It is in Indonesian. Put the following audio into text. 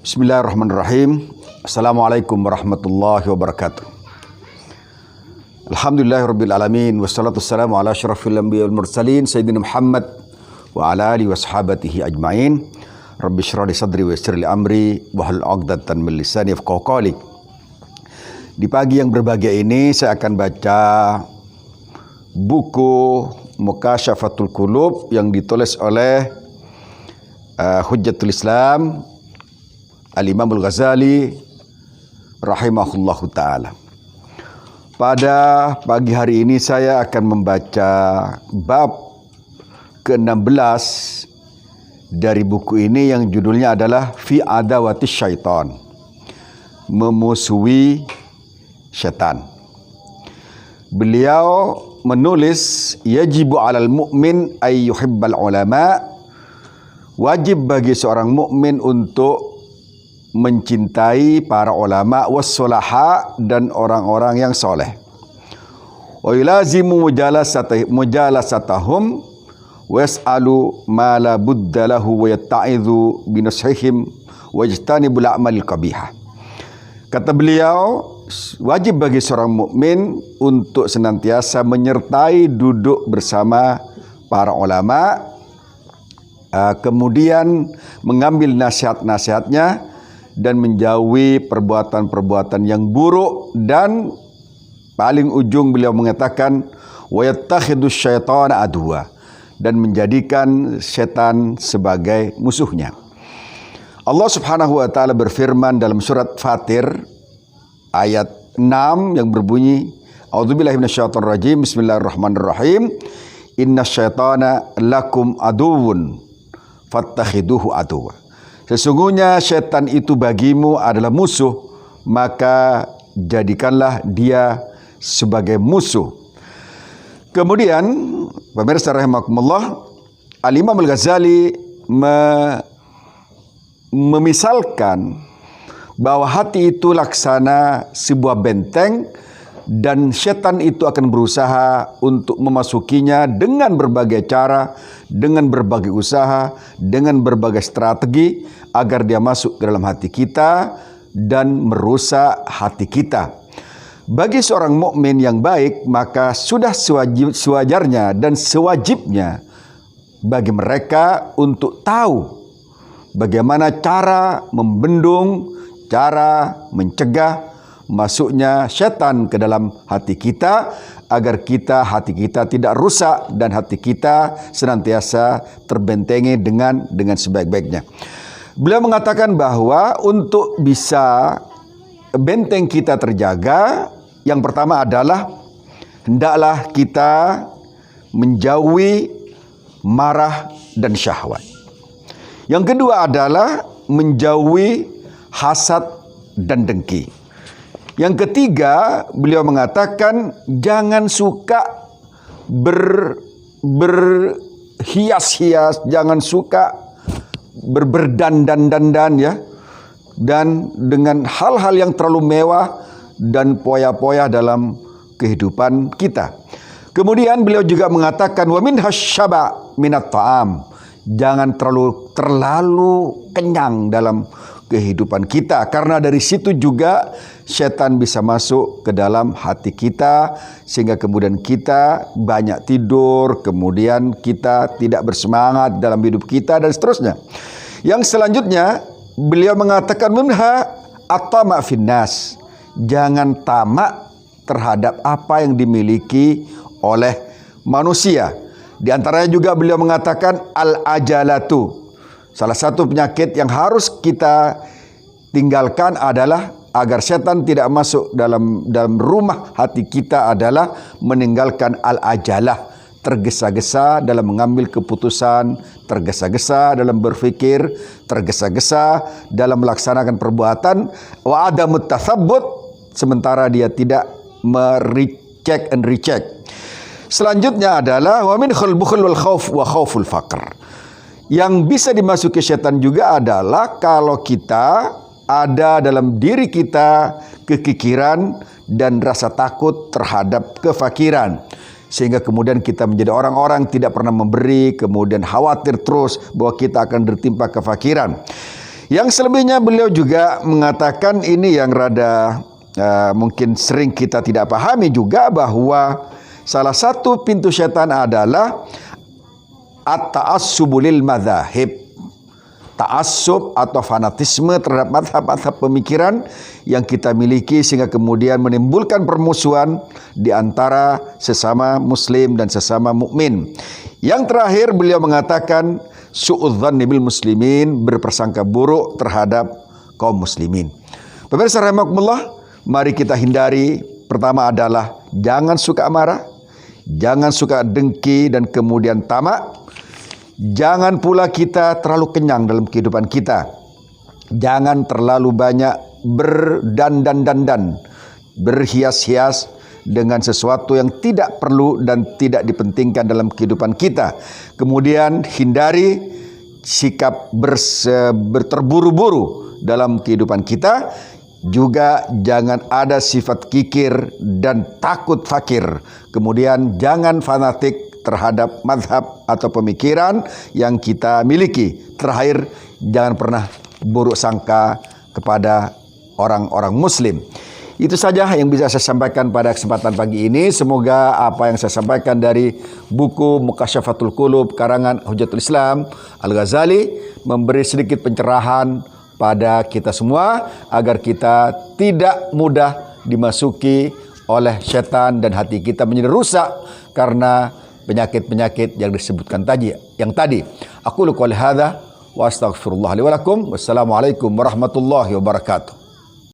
Bismillahirrahmanirrahim. Assalamualaikum warahmatullahi wabarakatuh. Alhamdulillahirabbil alamin wassalatu wassalamu ala asyrafil anbiya'i wal mursalin sayyidina Muhammad wa ala alihi washabatihi ajmain. Rabbi shrah li sadri wa yassir li amri wahlul 'uqdatam min lisani yafqahu qawli. Di pagi yang berbahagia ini saya akan baca buku Mukasyafatul Qulub yang ditulis oleh Hujjatul Islam Al-Imam Al-Ghazali rahimahullahu ta'ala. Pada pagi hari ini saya akan membaca bab ke-16 dari buku ini yang judulnya adalah Fi Adawatis Syaitan, memusuhi syaitan. Beliau menulis, yajibu 'alal mu'min ay yuhibbal ulama, wajib bagi seorang mukmin untuk mencintai para ulama wassolaha dan orang-orang yang soleh. Wa yulazimu mujalasatahum wa yas'alu ma la budda lahu wa yatta'idhu binashihim wa yajtanibul a'mal qabihah. Kata beliau, wajib bagi seorang mukmin untuk senantiasa menyertai duduk bersama para ulama, kemudian mengambil nasihat-nasihatnya dan menjauhi perbuatan-perbuatan yang buruk, dan paling ujung beliau mengatakan wa yattakhidus syaitana aduwa, dan menjadikan setan sebagai musuhnya. Allah Subhanahu wa taala berfirman dalam surat Fatir ayat 6 yang berbunyi, A'udzubillahi minasyaitonir rajim, bismillahirrahmanirrahim, innasyaitana lakum aduwwun fattakhiduhu aduwwa. Sesungguhnya syaitan itu bagimu adalah musuh, maka jadikanlah dia sebagai musuh. Kemudian, pemirsa rahimakumullah, Al-Imam Al-Ghazali memisalkan bahwa hati itu laksana sebuah benteng, dan syaitan itu akan berusaha untuk memasukinya dengan berbagai cara, dengan berbagai usaha, dengan berbagai strategi agar dia masuk ke dalam hati kita dan merusak hati kita. Bagi seorang mukmin yang baik, maka sudah sewajarnya dan sewajibnya bagi mereka untuk tahu bagaimana cara membendung, cara mencegah masuknya syaitan ke dalam hati kita, agar hati kita tidak rusak dan hati kita senantiasa terbentengi dengan sebaik-baiknya. Beliau mengatakan bahwa untuk bisa benteng kita terjaga, yang pertama adalah hendaklah kita menjauhi marah dan syahwat. Yang kedua adalah menjauhi hasad dan dengki. Yang ketiga, beliau mengatakan jangan suka berhias-hias, jangan suka berdandan ya, dan dengan hal-hal yang terlalu mewah dan poya-poya dalam kehidupan kita. Kemudian beliau juga mengatakan wa min hasyaba minat ta'am, jangan terlalu kenyang dalam kehidupan kita, karena dari situ juga setan bisa masuk ke dalam hati kita sehingga kemudian kita banyak tidur, kemudian kita tidak bersemangat dalam hidup kita dan seterusnya. Yang selanjutnya beliau mengatakan minha at-tama' finnas, jangan tamak terhadap apa yang dimiliki oleh manusia. Di antaranya juga beliau mengatakan al-ajalatu, salah satu penyakit yang harus kita tinggalkan adalah agar setan tidak masuk dalam rumah hati kita adalah meninggalkan al-ajalah, tergesa-gesa dalam mengambil keputusan, tergesa-gesa dalam berfikir, tergesa-gesa dalam melaksanakan perbuatan, wa adamut tatsabbut, sementara dia tidak merecheck and recheck. Selanjutnya adalah wa min khulbukhul wal khauf wa khauful faqr. Yang bisa dimasuki setan juga adalah kalau kita ada dalam diri kita kekikiran dan rasa takut terhadap kefakiran, sehingga kemudian kita menjadi orang-orang tidak pernah memberi, kemudian khawatir terus bahwa kita akan tertimpa kefakiran. Yang selebihnya beliau juga mengatakan ini yang rada mungkin sering kita tidak pahami juga, bahwa salah satu pintu setan adalah at-ta'assubu lil madzahib. Ta'assub atau fanatisme terhadap mazhab-mazhab pemikiran yang kita miliki, sehingga kemudian menimbulkan permusuhan di antara sesama muslim dan sesama mukmin. Yang terakhir beliau mengatakan su'udzanni bil muslimin, berpersangka buruk terhadap kaum muslimin. Pemirsa rahimakumullah, mari kita hindari. Pertama adalah jangan suka marah, jangan suka dengki dan kemudian tamak. Jangan pula kita terlalu kenyang dalam kehidupan kita. Jangan terlalu banyak berdandan-dandan, berhias-hias dengan sesuatu yang tidak perlu dan tidak dipentingkan dalam kehidupan kita. Kemudian hindari sikap berterburu-buru dalam kehidupan kita. Juga jangan ada sifat kikir dan takut fakir. Kemudian jangan fanatik terhadap mazhab atau pemikiran yang kita miliki. Terakhir, jangan pernah buruk sangka kepada orang-orang muslim. Itu saja yang bisa saya sampaikan pada kesempatan pagi ini. Semoga apa yang saya sampaikan dari buku Mukasyafatul Qulub karangan Hujjatul Islam Al-Ghazali memberi sedikit pencerahan pada kita semua, agar kita tidak mudah dimasuki oleh setan dan hati kita menjadi rusak karena penyakit-penyakit yang disebutkan tadi. Aku qouli hadza wa astaghfirullah li wa lakum. Wassalamualaikum warahmatullahi wabarakatuh.